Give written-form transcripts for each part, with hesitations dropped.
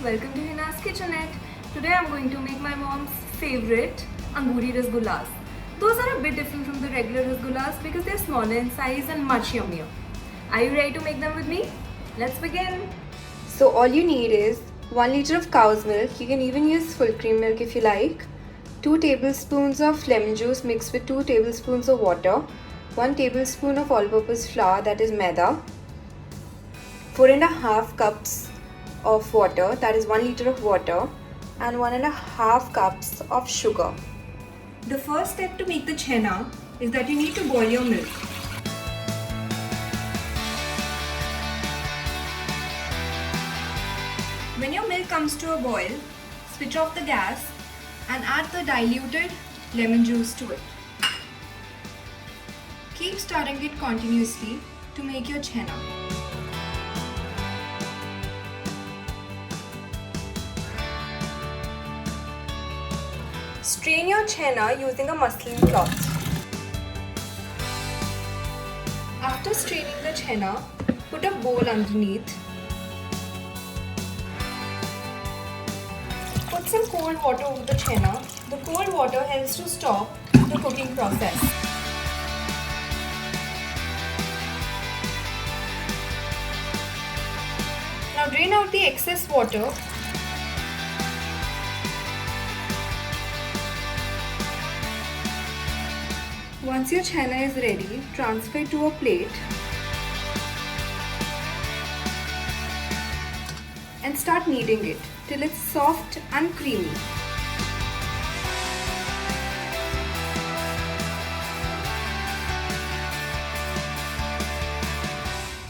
welcome to Hina's Kitchenette. Today I'm going to make my mom's favorite Angoori Rasgullas. Those are a bit different from the regular Rasgullas because they're smaller in size and much yummier. Are you ready to make them with me? Let's begin. So all you need is 1 liter of cow's milk. You can even use full cream milk if you like. 2 tablespoons of lemon juice mixed with 2 tablespoons of water. 1 tablespoon of all-purpose flour, that is MAIDA. 4.5 cups of water, that is 1 liter of water, and 1.5 cups of sugar. The first step to make the chhena is that you need to boil your milk. When your milk comes to a boil, switch off the gas and add the diluted lemon juice to it. Keep stirring it continuously to make your chhena. Strain your chhena using a muslin cloth. After straining the chhena, put a bowl underneath. Put some cold water over the chhena. The cold water helps to stop the cooking process. Now drain out the excess water. Once your chhena is ready, transfer it to a plate and start kneading it till it's soft and creamy.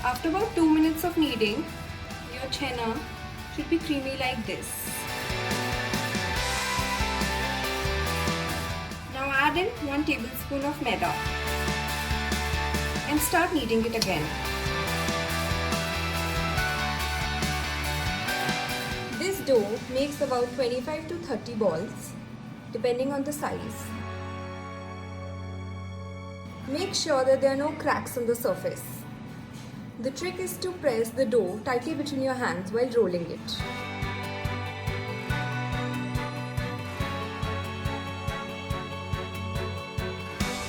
After about 2 minutes of kneading, your chhena should be creamy like this. Now add in 1 tablespoon of maida and start kneading it again. This dough makes about 25 to 30 balls depending on the size. Make sure that there are no cracks on the surface. The trick is to press the dough tightly between your hands while rolling it.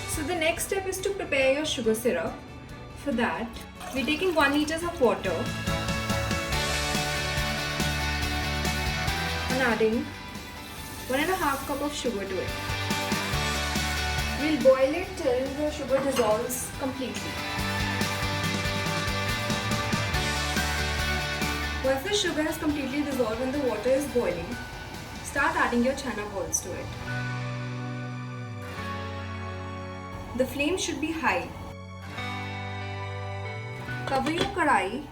So the next step is to prepare your sugar syrup. For that, we're taking 1 liter of water and adding 1.5 cup of sugar to it. We'll boil it till the sugar dissolves completely. Once the sugar has completely dissolved and the water is boiling, start adding your chhena balls to it. The flame should be high. Cover your kadai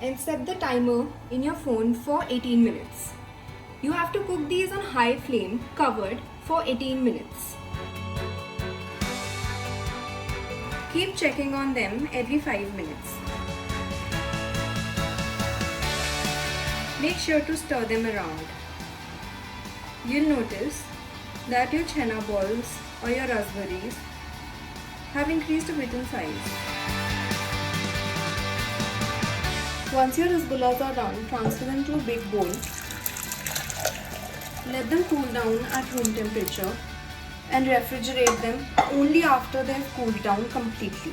and set the timer in your phone for 18 minutes. You have to cook these on high flame covered for 18 minutes. Keep checking on them every 5 minutes. Make sure to stir them around. You'll notice that your chhena balls or your Rashbharis have increased a bit in size. Once your Rasgullas are done, transfer them to a big bowl. Let them cool down at room temperature and refrigerate them only after they've cooled down completely.